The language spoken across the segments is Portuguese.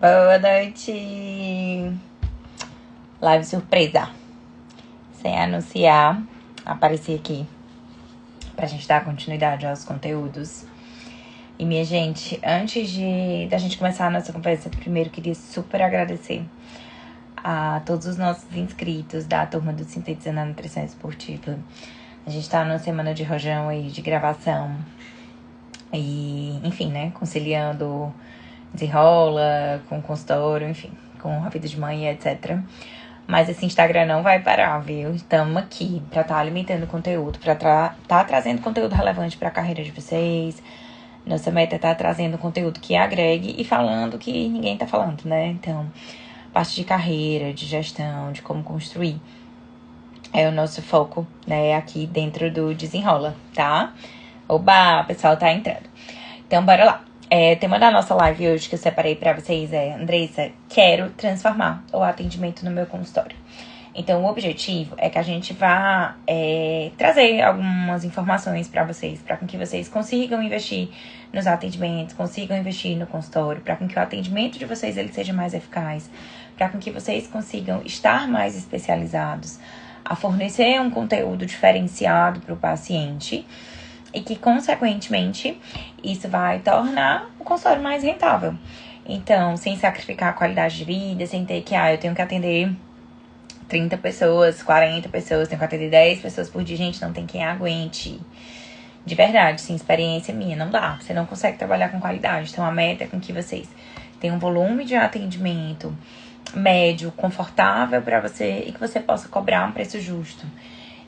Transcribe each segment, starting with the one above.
Boa noite! Live surpresa. Sem anunciar, apareci aqui pra gente dar continuidade aos conteúdos. E minha gente, antes da gente começar a nossa conversa, primeiro queria super agradecer a todos os nossos inscritos da turma do Sintetizando a Nutrição Esportiva. A gente tá numa semana de rojão aí de gravação e, enfim, né, conciliando desenrola, com consultório, enfim, com a vida de mãe, etc. Mas esse Instagram não vai parar, viu? Estamos aqui pra estar alimentando conteúdo, pra tá trazendo conteúdo relevante pra carreira de vocês. Nossa meta é tá trazendo conteúdo que agregue e falando que ninguém tá falando, né? Então, parte de carreira, de gestão, de como construir. É o nosso foco, né, aqui dentro do Desenrola, tá? Oba, o pessoal tá entrando. Então, bora lá. O tema da nossa live hoje que eu separei pra vocês é: Andressa, quero transformar o atendimento no meu consultório. Então, o objetivo é que a gente vá trazer algumas informações pra vocês, pra que vocês consigam investir nos atendimentos, consigam investir no consultório, pra que o atendimento de vocês ele seja mais eficaz, pra que vocês consigam estar mais especializados, a fornecer um conteúdo diferenciado para o paciente e que, consequentemente, isso vai tornar o consultório mais rentável. Então, sem sacrificar a qualidade de vida, sem ter que, eu tenho que atender 30 pessoas, 40 pessoas, tenho que atender 10 pessoas por dia. Gente, não tem quem aguente. De verdade, sem experiência minha, não dá. Você não consegue trabalhar com qualidade. Então, a meta é com que vocês tenham um volume de atendimento médio, confortável para você e que você possa cobrar um preço justo.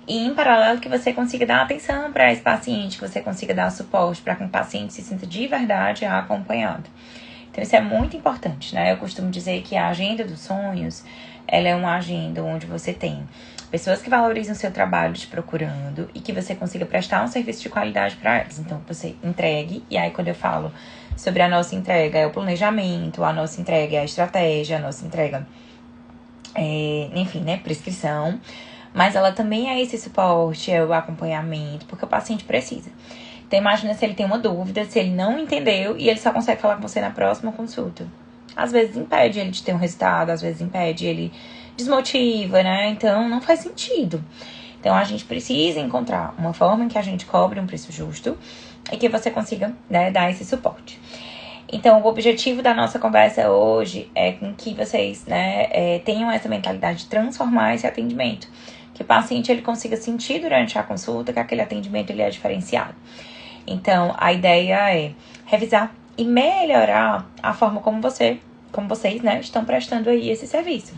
E, em paralelo, que você consiga dar atenção para esse paciente, que você consiga dar suporte para que o paciente se sinta de verdade acompanhado. Então, isso é muito importante, né? Eu costumo dizer que a agenda dos sonhos, ela é uma agenda onde você tem pessoas que valorizam o seu trabalho te procurando e que você consiga prestar um serviço de qualidade para elas. Então, você entregue, e aí quando eu falo sobre a nossa entrega, é o planejamento, a nossa entrega é a estratégia, a nossa entrega enfim, né, prescrição. Mas ela também é esse suporte, é o acompanhamento, porque o paciente precisa. Então, imagina se ele tem uma dúvida, se ele não entendeu e ele só consegue falar com você na próxima consulta. Às vezes impede ele de ter um resultado, às vezes impede, ele desmotiva, né? Então, não faz sentido. Então, a gente precisa encontrar uma forma em que a gente cobre um preço justo e que você consiga, né, dar esse suporte. Então, o objetivo da nossa conversa hoje é que vocês, né, tenham essa mentalidade de transformar esse atendimento. Que o paciente ele consiga sentir durante a consulta que aquele atendimento ele é diferenciado. Então, a ideia é revisar e melhorar a forma como vocês, né, estão prestando aí esse serviço.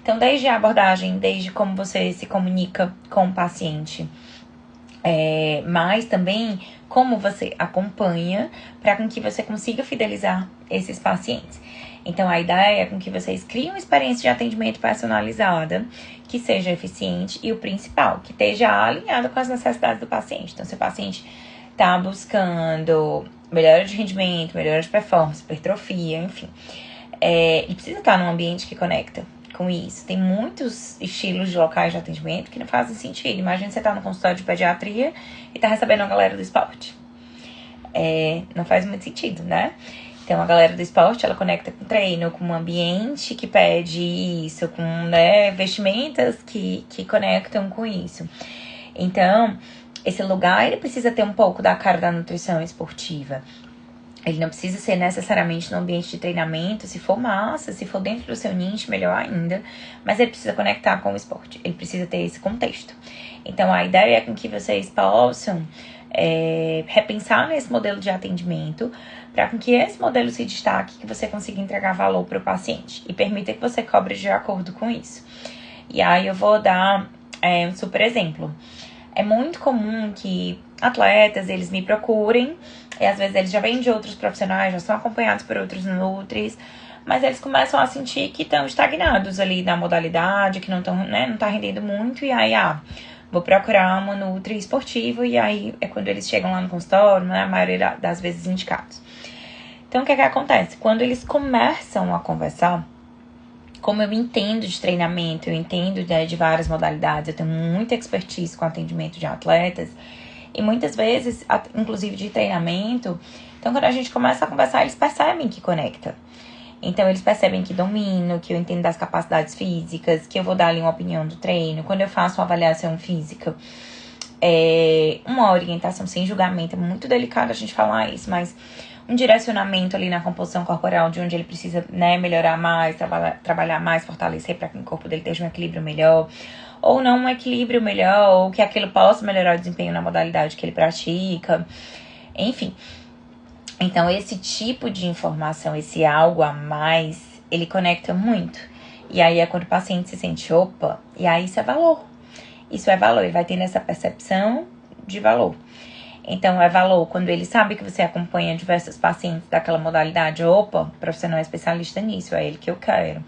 Então, desde a abordagem, desde como você se comunica com o paciente, mas também como você acompanha para que você consiga fidelizar esses pacientes. Então, a ideia é com que vocês criem uma experiência de atendimento personalizada, que seja eficiente e, o principal, que esteja alinhada com as necessidades do paciente. Então, se o paciente está buscando melhora de rendimento, melhora de performance, hipertrofia, enfim, ele precisa estar num ambiente que conecta com isso. Tem muitos estilos de locais de atendimento que não fazem sentido. Imagina você tá no consultório de pediatria e tá recebendo uma galera do esporte. Não faz muito sentido, né? Então, a galera do esporte, ela conecta com treino, com um ambiente que pede isso, com, né, vestimentas que conectam com isso. Então, esse lugar, ele precisa ter um pouco da cara da nutrição esportiva. Ele não precisa ser necessariamente no ambiente de treinamento, se for massa, se for dentro do seu nicho, melhor ainda. Mas ele precisa conectar com o esporte, ele precisa ter esse contexto. Então, a ideia é com que vocês possam repensar nesse modelo de atendimento para que esse modelo se destaque, que você consiga entregar valor para o paciente e permita que você cobre de acordo com isso. E aí eu vou dar um super exemplo. É muito comum que atletas, eles me procurem, e às vezes eles já vêm de outros profissionais, já são acompanhados por outros nutris, mas eles começam a sentir que estão estagnados ali na modalidade, que não estão, né, não tá rendendo muito, e aí, vou procurar uma nutri esportiva, e aí é quando eles chegam lá no consultório, né, a maioria das vezes indicados. Então, o que acontece? Quando eles começam a conversar, como eu entendo de treinamento, eu entendo de várias modalidades, eu tenho muita expertise com atendimento de atletas, e muitas vezes, inclusive de treinamento, então quando a gente começa a conversar, eles percebem que conecta. Então, eles percebem que domino, que eu entendo das capacidades físicas, que eu vou dar ali uma opinião do treino. Quando eu faço uma avaliação física, uma orientação sem julgamento, é muito delicado a gente falar isso, mas um direcionamento ali na composição corporal, de onde ele precisa, né, melhorar mais, trabalhar mais, fortalecer para que o corpo dele esteja um equilíbrio melhor, ou não um equilíbrio melhor, ou que aquilo possa melhorar o desempenho na modalidade que ele pratica, enfim. Então, esse tipo de informação, esse algo a mais, ele conecta muito. E aí é quando o paciente se sente, opa, e aí isso é valor. Isso é valor, ele vai tendo essa percepção de valor. Então, é valor quando ele sabe que você acompanha diversos pacientes daquela modalidade. Opa, o profissional é especialista nisso, é ele que eu quero.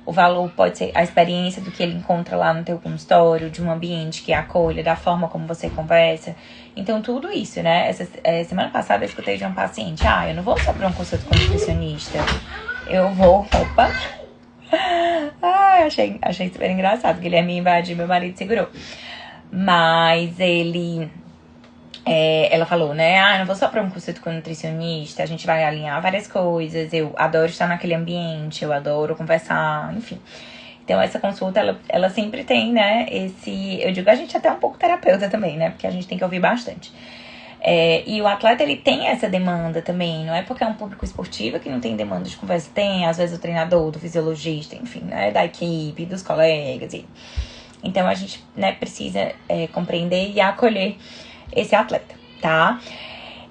O valor pode ser a experiência do que ele encontra lá no teu consultório, de um ambiente que acolha, da forma como você conversa. Então, tudo isso, né? Semana passada eu escutei de um paciente, eu não vou só para um consulta com nutricionista. Eu vou, opa. Achei super engraçado, que ele ia me invadir, meu marido segurou. Mas ela falou, né? Eu não vou só pra um consulta com nutricionista, a gente vai alinhar várias coisas. Eu adoro estar naquele ambiente, eu adoro conversar, enfim. Então, essa consulta, ela sempre tem, né? Eu digo, a gente é até um pouco terapeuta também, né? Porque a gente tem que ouvir bastante. E o atleta, ele tem essa demanda também. Não é porque é um público esportivo que não tem demanda de conversa. Tem, às vezes, o treinador, do fisiologista, enfim, né? Da equipe, dos colegas. Então, a gente, né, precisa compreender e acolher esse atleta, tá?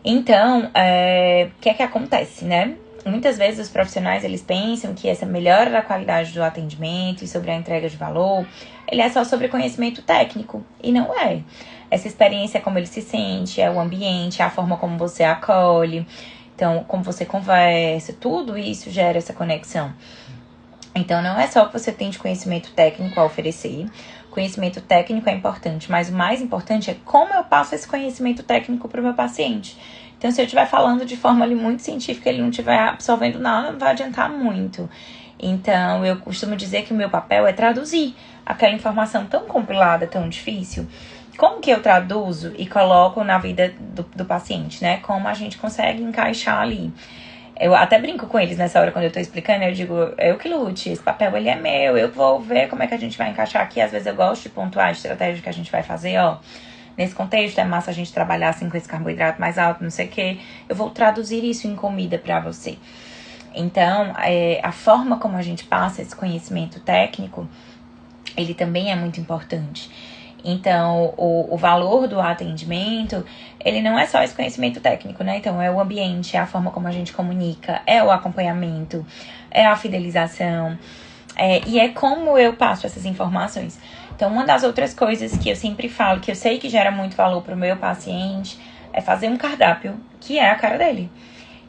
Então, o que é que acontece, né? Muitas vezes os profissionais, eles pensam que essa melhora da qualidade do atendimento e sobre a entrega de valor, ele é só sobre conhecimento técnico, e não é. Essa experiência é como ele se sente, é o ambiente, é a forma como você acolhe, então, como você conversa, tudo isso gera essa conexão. Então, não é só que você tem de conhecimento técnico a oferecer. Conhecimento técnico é importante, mas o mais importante é como eu passo esse conhecimento técnico para o meu paciente. Então, se eu estiver falando de forma ali muito científica, ele não estiver absorvendo nada, não vai adiantar muito. Então, eu costumo dizer que o meu papel é traduzir aquela informação tão compilada, tão difícil. Como que eu traduzo e coloco na vida do paciente, né? Como a gente consegue encaixar ali. Eu até brinco com eles nessa hora, quando eu tô explicando, eu digo, eu que lute, esse papel ele é meu, eu vou ver como é que a gente vai encaixar aqui. Às vezes eu gosto de pontuar a estratégia que a gente vai fazer, nesse contexto é massa a gente trabalhar assim com esse carboidrato mais alto, não sei o que. Eu vou traduzir isso em comida pra você. Então, a forma como a gente passa esse conhecimento técnico, ele também é muito importante. Então, o valor do atendimento, ele não é só esse conhecimento técnico, né? Então, é o ambiente, é a forma como a gente comunica, é o acompanhamento, é a fidelização, e é como eu passo essas informações. Então, uma das outras coisas que eu sempre falo, que eu sei que gera muito valor para o meu paciente, é fazer um cardápio, que é a cara dele.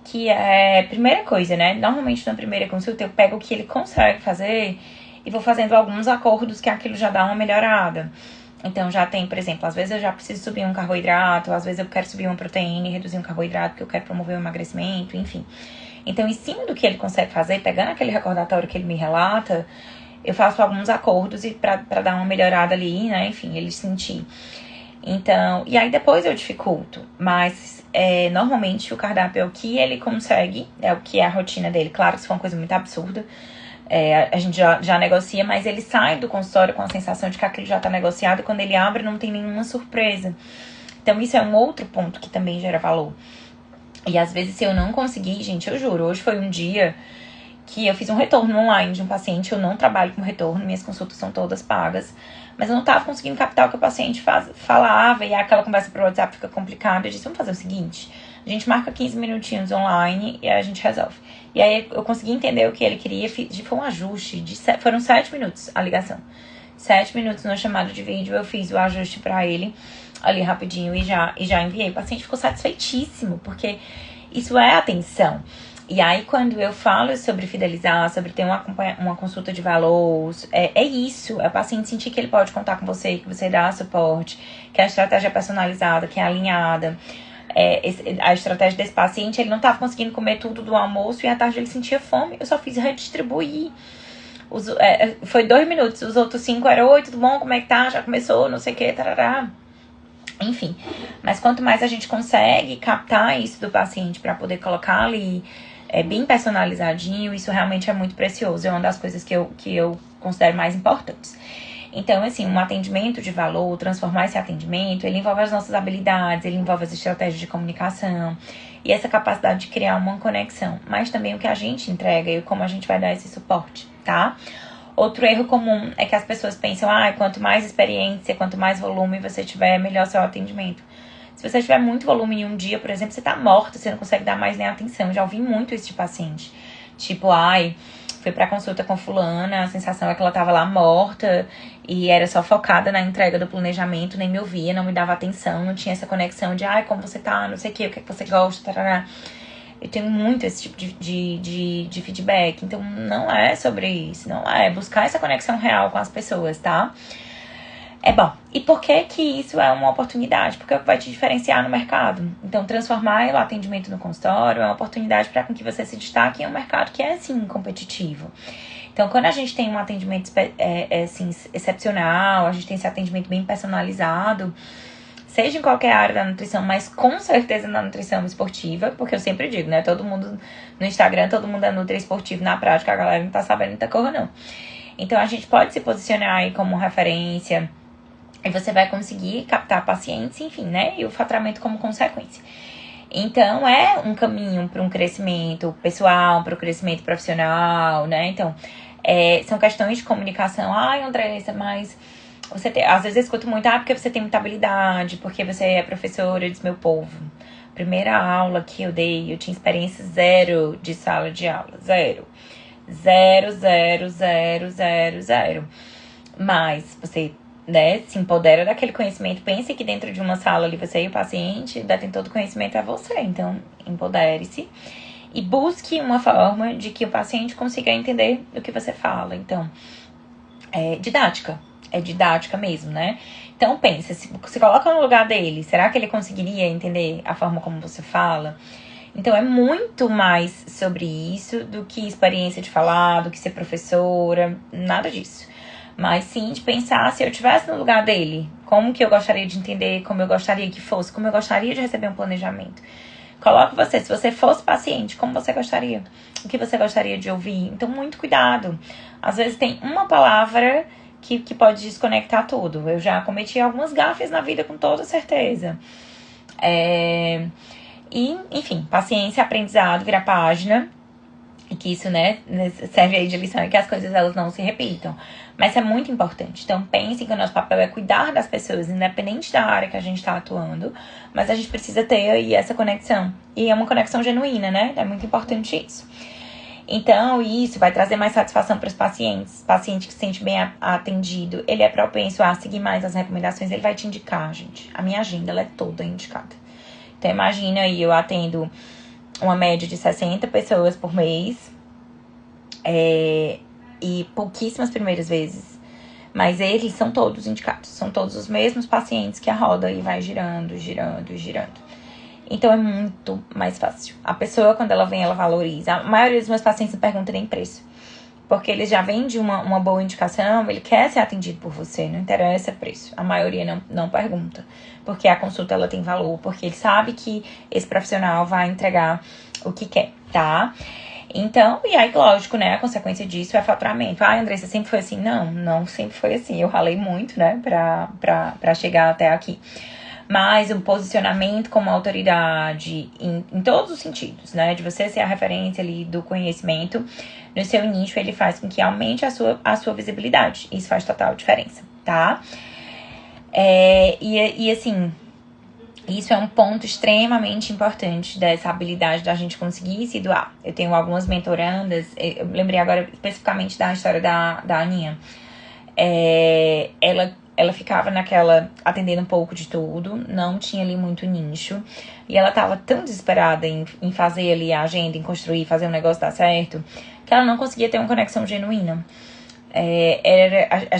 Que é, primeira coisa, né? Normalmente, na primeira consulta, eu pego o que ele consegue fazer e vou fazendo alguns acordos que aquilo já dá uma melhorada. Então, já tem, por exemplo, às vezes eu já preciso subir um carboidrato, às vezes eu quero subir uma proteína e reduzir um carboidrato porque eu quero promover o emagrecimento, enfim. Então, em cima do que ele consegue fazer, pegando aquele recordatório que ele me relata, eu faço alguns acordos pra dar uma melhorada ali, né? Enfim, ele sentir. Então, e aí depois eu dificulto, mas normalmente o cardápio é o que ele consegue, é o que é a rotina dele. Claro que se for uma coisa muito absurda, a gente já negocia, mas ele sai do consultório com a sensação de que aquilo já tá negociado e quando ele abre não tem nenhuma surpresa. Então isso é um outro ponto que também gera valor. E às vezes se eu não conseguir, gente, eu juro, hoje foi um dia que eu fiz um retorno online de um paciente, eu não trabalho com retorno, minhas consultas são todas pagas, mas eu não tava conseguindo captar o que o paciente falava, e aquela conversa pro WhatsApp fica complicada. Eu disse, vamos fazer o seguinte, a gente marca 15 minutinhos online e a gente resolve. E aí eu consegui entender o que ele queria, foi um ajuste, foram 7 minutos a ligação. 7 minutos no chamado de vídeo, eu fiz o ajuste pra ele ali rapidinho e já enviei. O paciente ficou satisfeitíssimo, porque isso é atenção. E aí, quando eu falo sobre fidelizar, sobre ter uma consulta de valor, é isso. É o paciente sentir que ele pode contar com você, que você dá suporte, que a estratégia é personalizada, que é alinhada. A estratégia desse paciente, ele não estava conseguindo comer tudo do almoço e à tarde ele sentia fome. Eu só fiz redistribuir. Foi 2 minutos, os outros 5 eram: oi, tudo bom? Como é que tá? Já começou? Não sei o que, tarará. Enfim, mas quanto mais a gente consegue captar isso do paciente para poder colocar ali bem personalizadinho, isso realmente é muito precioso. É uma das coisas que eu considero mais importantes. Então, assim, um atendimento de valor, transformar esse atendimento, ele envolve as nossas habilidades, ele envolve as estratégias de comunicação e essa capacidade de criar uma conexão, mas também o que a gente entrega e como a gente vai dar esse suporte, tá? Outro erro comum é que as pessoas pensam, quanto mais experiência, quanto mais volume você tiver, melhor seu atendimento. Se você tiver muito volume em um dia, por exemplo, você tá morta, você não consegue dar mais nem atenção. Eu já ouvi muito isso de paciente. Tipo, fui pra consulta com fulana, a sensação é que ela tava lá morta e era só focada na entrega do planejamento, nem me ouvia, não me dava atenção, não tinha essa conexão de, como você tá, não sei o que é que você gosta, tarará. Eu tenho muito esse tipo de feedback, então não é sobre isso, não é buscar essa conexão real com as pessoas, tá? É bom. E por que que isso é uma oportunidade? Porque é o que vai te diferenciar no mercado. Então, transformar o atendimento no consultório é uma oportunidade para que você se destaque em um mercado que é, sim, competitivo. Então, quando a gente tem um atendimento assim, excepcional, a gente tem esse atendimento bem personalizado, seja em qualquer área da nutrição, mas com certeza na nutrição esportiva, porque eu sempre digo, né? Todo mundo no Instagram, todo mundo é nutri esportivo, na prática a galera não tá sabendo muita coisa, não. Então, a gente pode se posicionar aí como referência e você vai conseguir captar pacientes, enfim, né? E o faturamento como consequência. Então, é um caminho para um crescimento pessoal, para o crescimento profissional, né? Então, são questões de comunicação. Andressa, mas você tem... Às vezes eu escuto muito, porque você tem muita habilidade, porque você é professora. Eu disse, meu povo, primeira aula que eu dei, eu tinha experiência zero de sala de aula. Zero. Zero, zero, zero, zero, zero. Mas você... né, se empodera daquele conhecimento. Pense que dentro de uma sala ali, você e o paciente, detentor do conhecimento é você. Então, empodere-se e busque uma forma de que o paciente consiga entender o que você fala. Então, didática. É didática mesmo, né? Então, pensa, se coloca no lugar dele, será que ele conseguiria entender a forma como você fala? Então, é muito mais sobre isso do que experiência de falar, do que ser professora, nada disso. Mas sim de pensar, se eu estivesse no lugar dele, como que eu gostaria de entender, como eu gostaria que fosse, como eu gostaria de receber um planejamento. Coloque você, se você fosse paciente, como você gostaria, o que você gostaria de ouvir. Então, muito cuidado. Às vezes tem uma palavra que pode desconectar tudo. Eu já cometi algumas gafes na vida, com toda certeza. E, enfim, paciência, aprendizado, virar página. E que isso, né, serve aí de lição e que as coisas, elas não se repitam. Mas é muito importante. Então, pensem que o nosso papel é cuidar das pessoas, independente da área que a gente está atuando. Mas a gente precisa ter aí essa conexão. E é uma conexão genuína, né? É muito importante isso. Então, isso vai trazer mais satisfação para os pacientes. Paciente que se sente bem atendido, ele é propenso a seguir mais as recomendações. Ele vai te indicar, gente. A minha agenda, ela é toda indicada. Então, imagina aí, eu atendo uma média de 60 pessoas por mês. E pouquíssimas primeiras vezes. Mas eles são todos indicados. São todos os mesmos pacientes que a roda aí vai girando, girando, girando. Então é muito mais fácil. A pessoa, quando ela vem, ela valoriza. A maioria dos meus pacientes não pergunta nem preço. Porque eles já vêm de uma boa indicação, ele quer ser atendido por você, não interessa preço. A maioria não pergunta. Porque a consulta, ela tem valor, porque ele sabe que esse profissional vai entregar o que quer, tá? Então, e aí, lógico, né, a consequência disso é faturamento. Andressa, sempre foi assim? Não sempre foi assim. Eu ralei muito, né, pra chegar até aqui. Mas um posicionamento como autoridade em todos os sentidos, né? De você ser a referência ali do conhecimento no seu nicho, ele faz com que aumente a sua visibilidade. Isso faz total diferença, tá? E assim, isso é um ponto extremamente importante dessa habilidade da gente conseguir se doar. Eu tenho algumas mentorandas, eu lembrei agora especificamente da história da Aninha. Ela ficava atendendo um pouco de tudo, não tinha ali muito nicho. E ela tava tão desesperada em fazer ali a agenda, em construir, fazer o negócio dar certo, que ela não conseguia ter uma conexão genuína.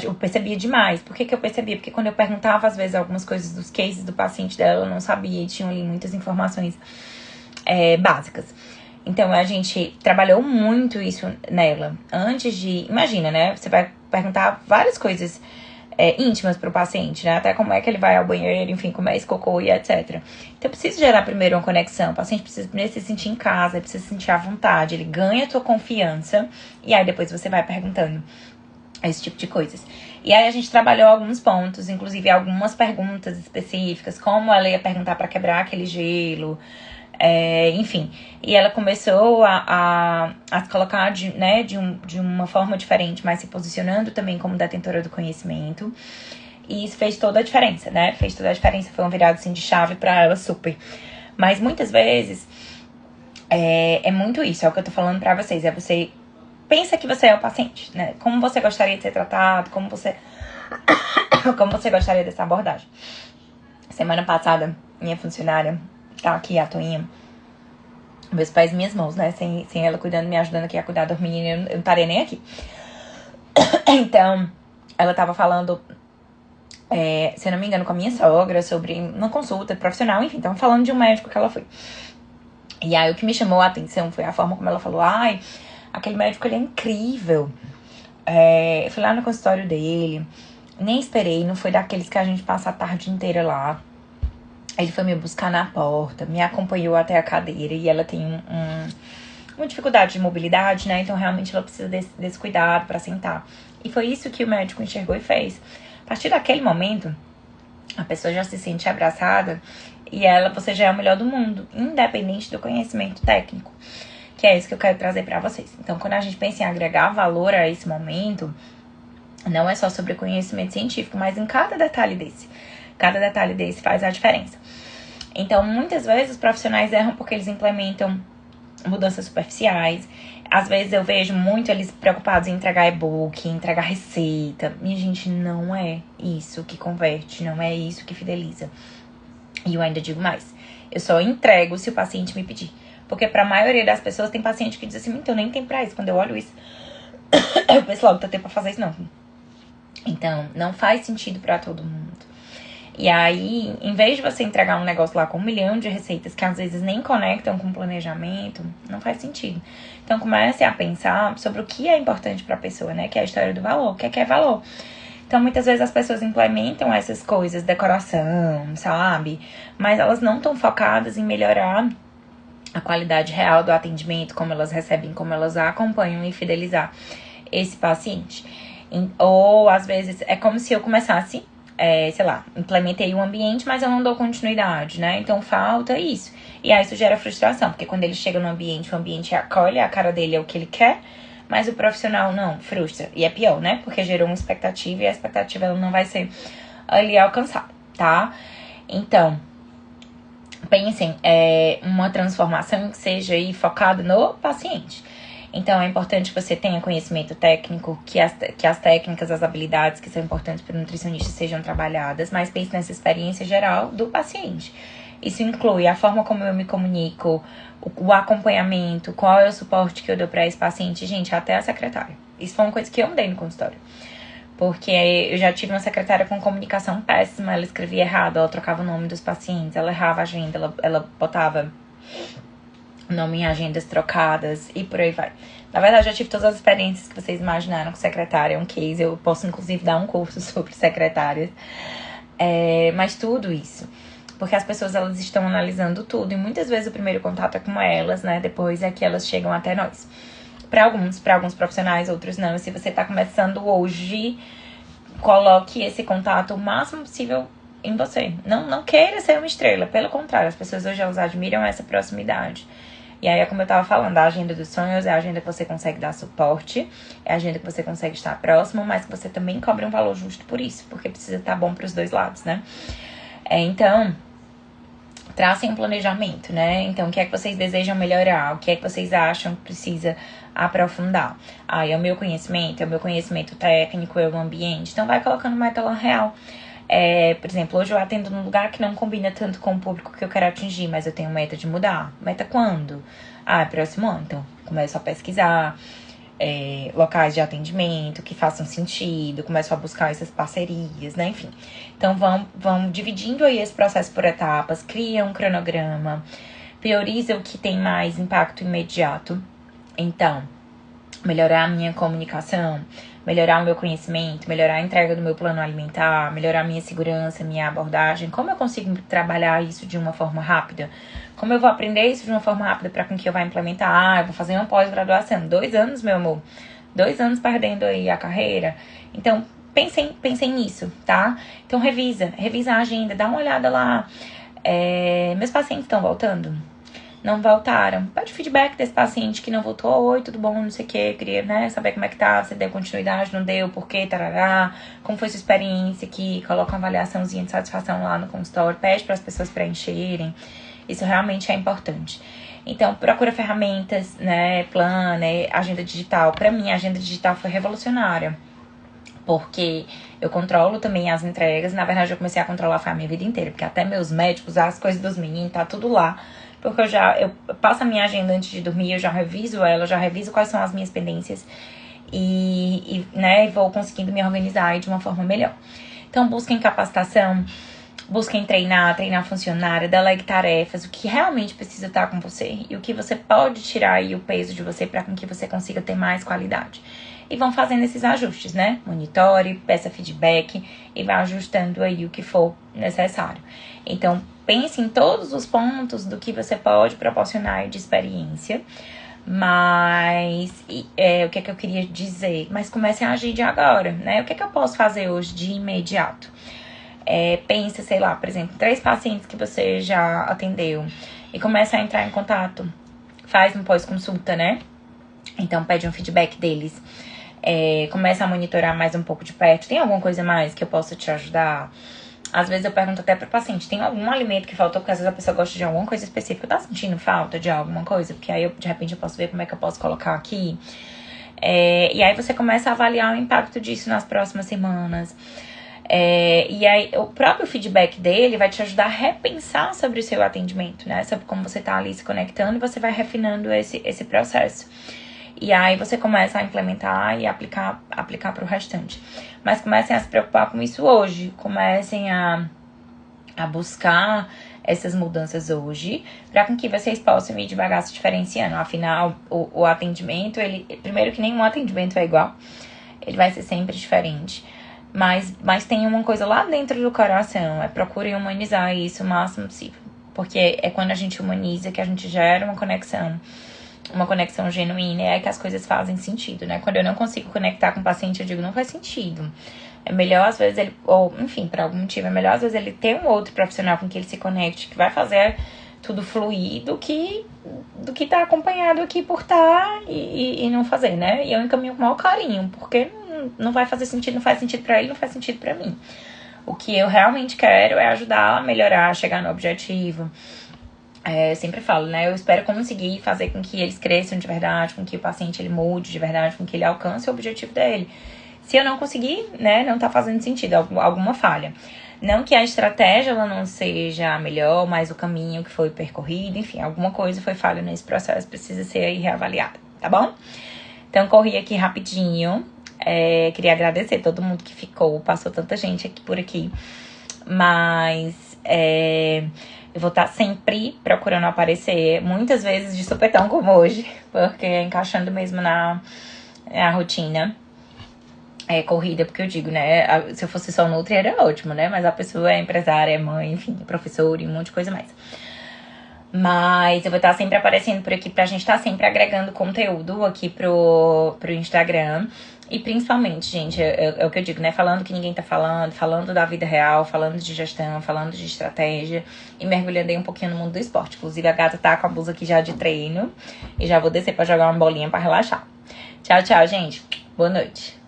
Eu percebia demais. Por que eu percebia? Porque quando eu perguntava, às vezes, algumas coisas dos cases do paciente dela, ela não sabia e tinham ali muitas informações básicas. Então, a gente trabalhou muito isso nela. Antes de... Imagina, né? Você vai perguntar várias coisas íntimas para o paciente, né? Até como é que ele vai ao banheiro, enfim, como é esse cocô e etc. Então, eu preciso gerar primeiro uma conexão. O paciente precisa primeiro se sentir em casa, ele precisa se sentir à vontade, ele ganha a tua confiança, e aí depois você vai perguntando esse tipo de coisas. E aí a gente trabalhou alguns pontos, inclusive algumas perguntas específicas, como ela ia perguntar para quebrar aquele gelo, enfim. E ela começou a se colocar de uma forma diferente, mas se posicionando também como detentora do conhecimento. E isso fez toda a diferença, né? Fez toda a diferença, foi um virado assim de chave pra ela super. Mas muitas vezes é muito isso, é o que eu tô falando pra vocês, é você pensa que você é o paciente, né? Como você gostaria de ser tratado, como você gostaria dessa abordagem. Semana passada, minha funcionária, tá aqui, a Toinha, meus pés e minhas mãos, né? Sem ela cuidando, me ajudando aqui a cuidar do menino, eu não parei nem aqui. Então, ela tava falando, se eu não me engano, com a minha sogra sobre uma consulta profissional, enfim, tava falando de um médico que ela foi. E aí, o que me chamou a atenção foi a forma como ela falou, aquele médico, ele é incrível. Eu fui lá no consultório dele, nem esperei, não foi daqueles que a gente passa a tarde inteira lá. Ele foi me buscar na porta, me acompanhou até a cadeira, e ela tem uma dificuldade de mobilidade, né? Então, realmente, ela precisa desse cuidado pra sentar. E foi isso que o médico enxergou e fez. A partir daquele momento, a pessoa já se sente abraçada e você já é o melhor do mundo, independente do conhecimento técnico. Que é isso que eu quero trazer pra vocês. Então, quando a gente pensa em agregar valor a esse momento, não é só sobre conhecimento científico, mas em cada detalhe desse. Cada detalhe desse faz a diferença. Então, muitas vezes, os profissionais erram porque eles implementam mudanças superficiais. Às vezes, eu vejo muito eles preocupados em entregar e-book, em entregar receita. Minha gente, não é isso que converte, não é isso que fideliza. E eu ainda digo mais. Eu só entrego se o paciente me pedir. Porque pra maioria das pessoas tem paciente que diz assim, então nem tem pra isso. Quando eu olho isso, eu penso logo, tá tempo pra fazer isso não. Então, não faz sentido pra todo mundo. E aí, em vez de você entregar um negócio lá com 1 milhão de receitas que às vezes nem conectam com o planejamento, não faz sentido. Então, comece a pensar sobre o que é importante pra pessoa, né? Que é a história do valor, o que é valor. Então, muitas vezes as pessoas implementam essas coisas, decoração, sabe? Mas elas não estão focadas em melhorar a qualidade real do atendimento, como elas recebem, como elas acompanham e fidelizar esse paciente. Ou, às vezes, é como se eu começasse, implementei um ambiente, mas eu não dou continuidade, né? Então, falta isso. E aí, isso gera frustração, porque quando ele chega no ambiente, o ambiente acolhe, a cara dele é o que ele quer, mas o profissional não, frustra. E é pior, né? Porque gerou uma expectativa e a expectativa ela não vai ser ali alcançada, tá? Então, pensem, uma transformação que seja aí focada no paciente. Então, é importante que você tenha conhecimento técnico, que as técnicas, as habilidades que são importantes para o nutricionista sejam trabalhadas, mas pense nessa experiência geral do paciente. Isso inclui a forma como eu me comunico, o acompanhamento, qual é o suporte que eu dou para esse paciente, gente, até a secretária. Isso foi uma coisa que eu mudei no consultório. Porque eu já tive uma secretária com comunicação péssima, ela escrevia errado, ela trocava o nome dos pacientes, ela errava a agenda, ela botava nome em agendas trocadas e por aí vai. Na verdade, eu tive todas as experiências que vocês imaginaram com secretária, é um case, eu posso inclusive dar um curso sobre secretárias. Mas tudo isso, porque as pessoas elas estão analisando tudo e muitas vezes o primeiro contato é com elas, né? Depois é que elas chegam até nós. Para alguns profissionais, outros não. E se você tá começando hoje, coloque esse contato o máximo possível em você. Não queira ser uma estrela, pelo contrário, as pessoas hoje elas admiram essa proximidade. E aí, como eu tava falando, a agenda dos sonhos é a agenda que você consegue dar suporte, é a agenda que você consegue estar próximo, mas que você também cobra um valor justo por isso, porque precisa estar bom pros dois lados, né? Então, tracem um planejamento, né? Então, o que é que vocês desejam melhorar? O que é que vocês acham que precisa aprofundar? É o meu conhecimento técnico, é o ambiente. Então, vai colocando meta lá real. Por exemplo, hoje eu atendo num lugar que não combina tanto com o público que eu quero atingir, mas eu tenho meta de mudar. Meta quando? Próximo ano. Então, começo a pesquisar locais de atendimento que façam sentido, começo a buscar essas parcerias, né? Enfim. Então, vão dividindo aí esse processo por etapas, cria um cronograma, prioriza o que tem mais impacto imediato. Então, melhorar a minha comunicação, melhorar o meu conhecimento, melhorar a entrega do meu plano alimentar, melhorar a minha segurança, minha abordagem. Como eu consigo trabalhar isso de uma forma rápida? Como eu vou aprender isso de uma forma rápida para com que eu vá implementar? Ah, eu vou fazer uma pós-graduação. 2 anos, meu amor. 2 anos perdendo aí a carreira. Então, pensem nisso, tá? Então, revisa a agenda, dá uma olhada lá. Meus pacientes estão voltando? Não voltaram. Pede feedback desse paciente que não voltou. Oi, tudo bom? Não sei o que. Queria, saber como é que tá. Se deu continuidade, não deu, por quê, tarará. Como foi sua experiência aqui. Coloca uma avaliaçãozinha de satisfação lá no consultório. Pede para as pessoas preencherem. Isso realmente é importante. Então, procura ferramentas, planner, agenda digital. Para mim, a agenda digital foi revolucionária. Porque eu controlo também as entregas. Na verdade, eu comecei a controlar a minha vida inteira. Porque até meus médicos, as coisas dos meninos, tá tudo lá. Porque eu passo a minha agenda antes de dormir, eu já reviso ela, já reviso quais são as minhas pendências. E vou conseguindo me organizar aí de uma forma melhor. Então, busquem capacitação, busquem treinar funcionário, delegue tarefas, o que realmente precisa estar com você. E o que você pode tirar aí o peso de você para que você consiga ter mais qualidade. E vão fazendo esses ajustes, Monitore, peça feedback e vá ajustando aí o que for necessário. Então, pense em todos os pontos do que você pode proporcionar de experiência. Mas, o que é que eu queria dizer? Mas comece a agir de agora, O que é que eu posso fazer hoje de imediato? Pensa, sei lá, por exemplo, 3 pacientes que você já atendeu e começa a entrar em contato. Faz um pós-consulta, Então, pede um feedback deles. Começa a monitorar mais um pouco de perto. Tem alguma coisa mais que eu possa te ajudar? Às vezes eu pergunto até pro paciente, tem algum alimento que faltou? Porque às vezes a pessoa gosta de alguma coisa específica. Tá sentindo falta de alguma coisa? Porque aí, de repente, eu posso ver como é que eu posso colocar aqui. E aí você começa a avaliar o impacto disso nas próximas semanas. E aí o próprio feedback dele vai te ajudar a repensar sobre o seu atendimento, Sobre como você tá ali se conectando e você vai refinando esse processo. E aí você começa a implementar e aplicar pro restante. Mas comecem a se preocupar com isso hoje. Comecem a buscar essas mudanças hoje, para com que vocês possam ir devagar se diferenciando. Afinal, o atendimento, primeiro que nenhum atendimento é igual. Ele vai ser sempre diferente. Mas tem uma coisa lá dentro do coração. Procurem humanizar isso o máximo possível. Porque é quando a gente humaniza que a gente gera uma conexão genuína, é aí que as coisas fazem sentido, Quando eu não consigo conectar com o paciente, eu digo, não faz sentido. É melhor, às vezes, ele, ou, enfim, por algum motivo, é melhor, às vezes, ele ter um outro profissional com que ele se conecte, que vai fazer tudo fluir, do que tá acompanhado aqui por e não fazer, E eu encaminho com o maior carinho, porque não vai fazer sentido, não faz sentido pra ele, não faz sentido pra mim. O que eu realmente quero é ajudar a melhorar, a chegar no objetivo. Eu sempre falo, Eu espero conseguir fazer com que eles cresçam de verdade, com que o paciente ele mude de verdade, com que ele alcance o objetivo dele. Se eu não conseguir, não tá fazendo sentido, alguma falha. Não que a estratégia ela não seja a melhor, mas o caminho que foi percorrido, enfim, alguma coisa foi falha nesse processo, precisa ser aí reavaliada, tá bom? Então, corri aqui rapidinho. Queria agradecer todo mundo que ficou, passou tanta gente por aqui. Mas eu vou estar sempre procurando aparecer, muitas vezes de supetão como hoje, porque encaixando mesmo na rotina corrida, porque eu digo, se eu fosse só nutri era ótimo, Mas a pessoa é empresária, é mãe, enfim, é professora e um monte de coisa mais. Mas eu vou estar sempre aparecendo por aqui pra gente estar sempre agregando conteúdo aqui pro Instagram. E principalmente, gente, é o que eu digo, falando que ninguém tá falando da vida real, falando de gestão, falando de estratégia e mergulhando aí um pouquinho no mundo do esporte. Inclusive, a gata tá com a blusa aqui já de treino e já vou descer pra jogar uma bolinha pra relaxar. Tchau, tchau, gente. Boa noite.